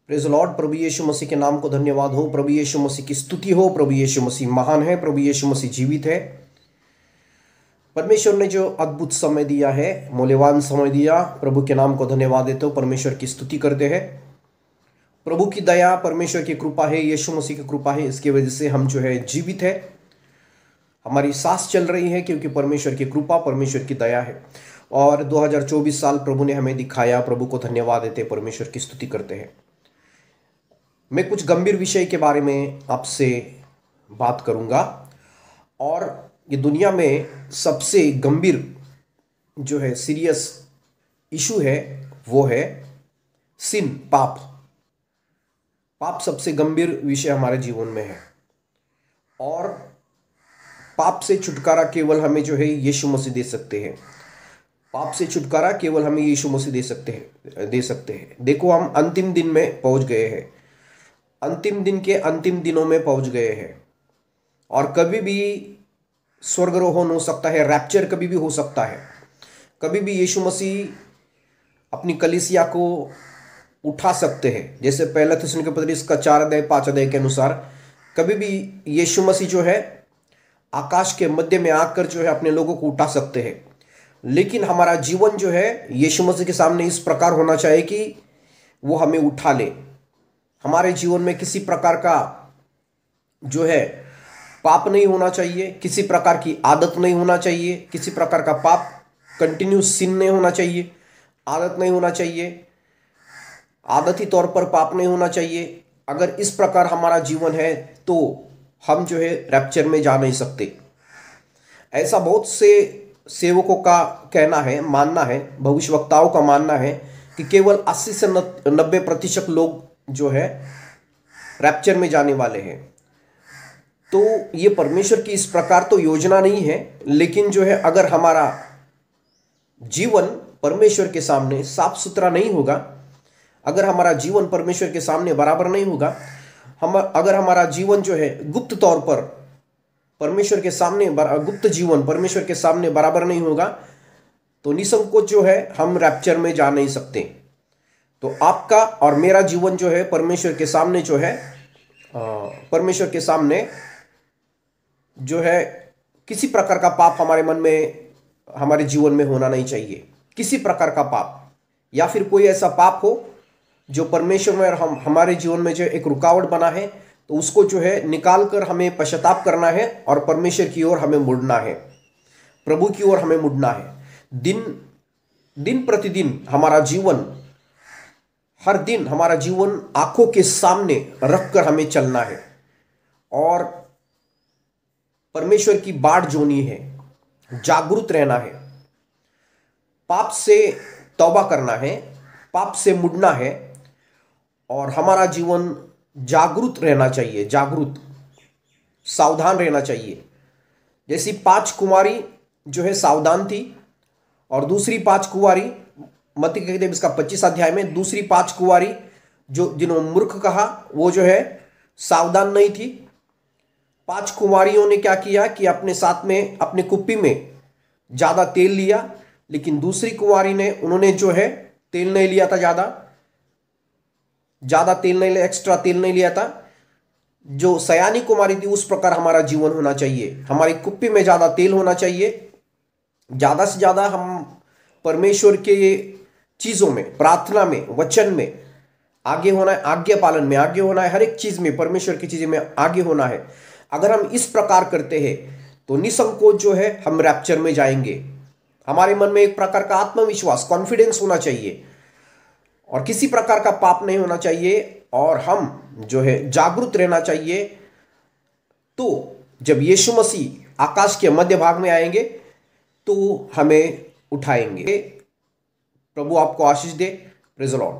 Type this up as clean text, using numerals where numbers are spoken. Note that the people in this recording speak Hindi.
Praise the lord. प्रभु यीशु मसीह के नाम को धन्यवाद हो। प्रभु यीशु मसीह की स्तुति हो। प्रभु यीशु मसीह महान है। प्रभु यीशु मसीह जीवित है। परमेश्वर ने जो अद्भुत समय दिया है, मूल्यवान समय दिया, प्रभु के नाम को धन्यवाद देते हो, परमेश्वर की स्तुति करते हैं। प्रभु की दया, परमेश्वर की कृपा है, यीशु मसीह की कृपा है, इसकी वजह से हम जो है जीवित है, हमारी सांस चल रही है, क्योंकि परमेश्वर की कृपा, परमेश्वर की दया है। और 2024 साल प्रभु ने हमें दिखाया, प्रभु को धन्यवाद देते, परमेश्वर की स्तुति करते हैं। मैं कुछ गंभीर विषय के बारे में आपसे बात करूंगा, और ये दुनिया में सबसे गंभीर जो है सीरियस इशू है वो है सिन, पाप। पाप सबसे गंभीर विषय हमारे जीवन में है, और पाप से छुटकारा केवल हमें जो है यीशु मसीह दे सकते हैं। पाप से छुटकारा केवल हमें यीशु मसीह दे सकते हैं। देखो, हम अंतिम दिन में पहुंच गए हैं, अंतिम दिन के अंतिम दिनों में पहुंच गए हैं, और कभी भी स्वर्गारोहण हो सकता है, रैप्चर कभी भी हो सकता है। कभी भी यीशु मसीह अपनी कलीसिया को उठा सकते हैं, जैसे पहला थिस्सलुनीके के पत्री इसका 4 अध्याय 5 अध्याय के अनुसार कभी भी यीशु मसीह जो है आकाश के मध्य में आकर जो है अपने लोगों को उठा सकते हैं। लेकिन हमारा जीवन जो है यीशु मसीह के सामने इस प्रकार होना चाहिए कि वो हमें उठा ले। हमारे जीवन में किसी प्रकार का जो है पाप नहीं होना चाहिए, किसी प्रकार की आदत नहीं होना चाहिए, किसी प्रकार का पाप, कंटिन्यूस सिन नहीं होना चाहिए, आदत नहीं होना चाहिए, आदती तौर पर पाप नहीं होना चाहिए। अगर इस प्रकार हमारा जीवन है तो हम जो है रैप्चर में जा नहीं सकते। ऐसा बहुत से सेवकों का कहना है, मानना है, भविष्यवक्ताओं का मानना है कि केवल 80 से 90% लोग जो है रैप्चर में जाने वाले हैं। तो ये परमेश्वर की इस प्रकार तो योजना नहीं है, लेकिन जो है अगर हमारा जीवन परमेश्वर के सामने साफ सुथरा नहीं होगा, अगर हमारा जीवन परमेश्वर के सामने बराबर नहीं होगा, अगर हमारा जीवन जो है गुप्त तौर पर परमेश्वर के सामने, गुप्त जीवन परमेश्वर के सामने बराबर नहीं होगा, तो निसंकोच जो है हम रैप्चर में जा नहीं सकते। तो आपका और मेरा जीवन जो है परमेश्वर के सामने जो है, परमेश्वर के सामने जो है किसी प्रकार का पाप हमारे मन में, हमारे जीवन में होना नहीं चाहिए। किसी प्रकार का पाप, या फिर कोई ऐसा पाप हो जो परमेश्वर में और हमारे जीवन में जो एक रुकावट बना है, तो उसको जो है निकाल कर हमें पश्चाताप करना है और परमेश्वर की ओर हमें मुड़ना है, प्रभु की ओर हमें मुड़ना है। दिन प्रतिदिन हमारा जीवन, हर दिन हमारा जीवन आंखों के सामने रखकर हमें चलना है, और परमेश्वर की बाट जोनी है, जागरूक रहना है, पाप से तौबा करना है, पाप से मुड़ना है, और हमारा जीवन जागरूक रहना चाहिए, जागरूक, सावधान रहना चाहिए। जैसी 5 कुमारी जो है सावधान थी, और दूसरी 5 कुंवारी, मत्ती के किताब इसका 25 अध्याय में दूसरी 5 कुंवारी जिन्होंने मूर्ख कहा, वो जो है सावधान नहीं थी। 5 कुंवारियों ने क्या किया कि अपने साथ में, अपने कुप्पी में ज़्यादा तेल लिया, लेकिन दूसरी कुंवारी ने, उन्होंने जो है तेल नहीं लिया था, ज़्यादा तेल नहीं लिया, एक्स्ट्रा तेल नहीं लिया था। जो सयानी कुमारी थी, उस प्रकार हमारा जीवन होना चाहिए। हमारी कुप्पी में ज़्यादा तेल होना चाहिए, ज़्यादा से ज़्यादा हम परमेश्वर के चीज़ों में, प्रार्थना में, वचन में आगे होना है, आज्ञा पालन में आगे होना है, हर एक चीज़ में परमेश्वर की चीज़ों में आगे होना है। अगर हम इस प्रकार करते हैं तो निसंकोच जो है हम रैप्चर में जाएंगे। हमारे मन में एक प्रकार का आत्मविश्वास, कॉन्फिडेंस होना चाहिए, और किसी प्रकार का पाप नहीं होना चाहिए, और हम जो है जागरूक रहना चाहिए। तो जब यीशु मसीह आकाश के मध्य भाग में आएंगे तो हमें उठाएंगे। प्रभु आपको आशीष दे। Praise the Lord.